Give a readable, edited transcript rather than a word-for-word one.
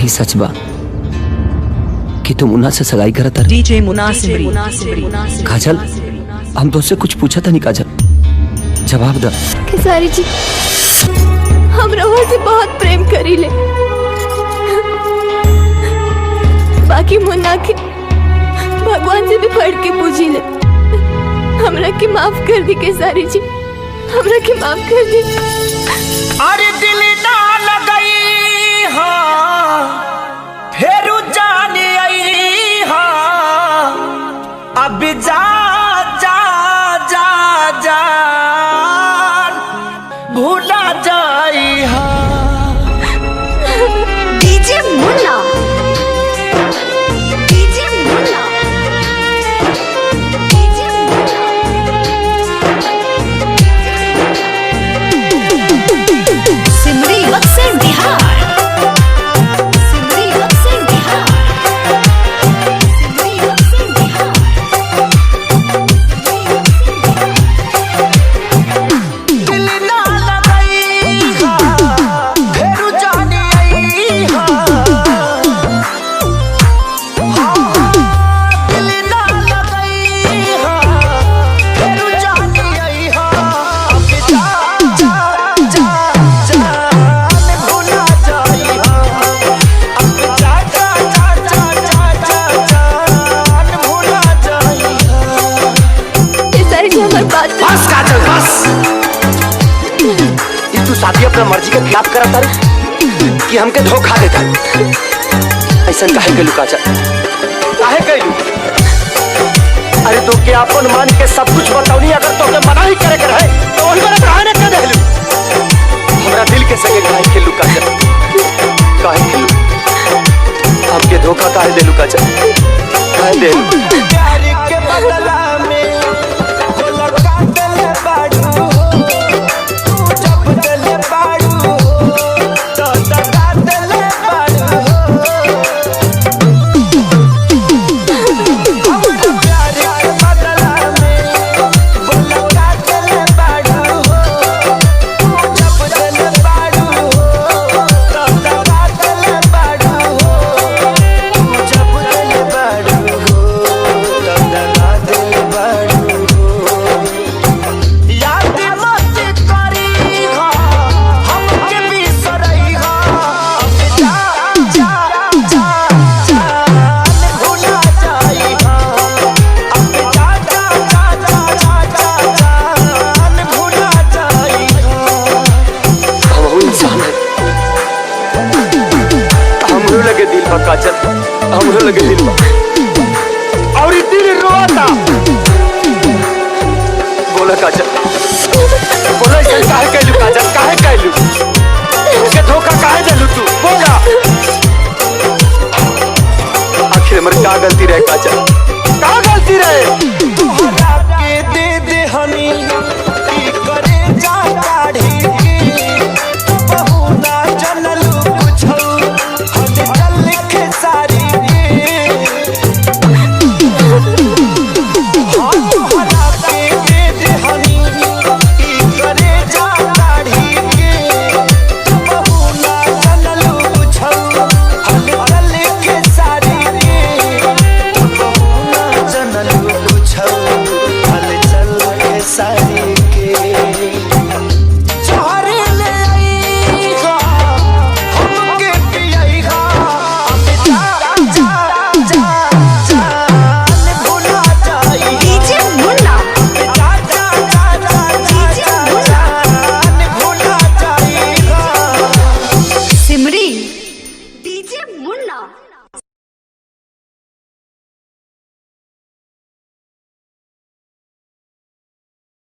ही सच बा कि तुम मुन्ना से सगाई करत तारे? डीजे मुनासिब काजल, हम तुझसे कुछ पूछा था नहीं काजल, जवाब दे। खेसारी जी, हम रवा से बहुत प्रेम करी ले, बाकी मुन्ना के भगवान से भी पढ़ के पूजी ले। हमरा के माफ कर दी खेसारी जी, हमरा के माफ कर दी। अरे दिल ना लगई हाँ फेरू जाने आई हाँ, अब जा जा जा जान भूला जाई हाँ। डीजे मुन्ना, डीजे मुन्ना, डीजे मुन्ना। सिमरी बक्सर बिहार, सिमरी बक्सर बिहार, सिमरी बक्सर बिहार। दिल ना लगई हाँ फेरू जाने आई हाँ, दिल ना लगई हाँ फेरू जाने आई हाँ, अब जा जा जा जान भूला जाई हाँ, अब जा जा जा जा जा जान भूला जाई हाँ। खेसारी जी, हमारी बात बस काजल बस। ये तू शादी अपना मर्जी के खिलाफ करता रे कि हमके धोखा देता? ऐसा काहे कइलू काजल, काहे कइलू? अरे तू के अपन मान के सब कुछ बताऊनी, अगर तो के मना ही करे के रहे तो वही बात काहे न कर देलू? हमरा दिल के संगे काहे खेलू काजल, काहे खेलू? हमके धोखा काहे देलू काजल, काहे देलू? प्यार के बदला में लगा दिल बाड़ू हो, तू जब दिल बाड़ू हो तो लगा दिल बाड़ू हो। प्यार के बदला में लगा दिल बाड़ू हो, तू जब दिल बाड़ू हो तो लगा दिल बाड़ू हो, तू जब दिल बाड़ू हो तो लगा दिल बाड़ू हो। याद मत करी हाँ हमके बिसरई हाँ, जा जा जा जान भूला जाई हाँ, अब जा जा जा जा जान भूला जाई हाँ। हमहू इंसान है, हमरो लगे दिल बा काजल, हमरो लगे दिल बा, और ये दिल रोता। बोला काजल, बोला ऐसा काहे कइलू काजल, काहे कइलू? के धोखा काहे देलू तू? बोला आखिर हमर का गलती रहे काजल?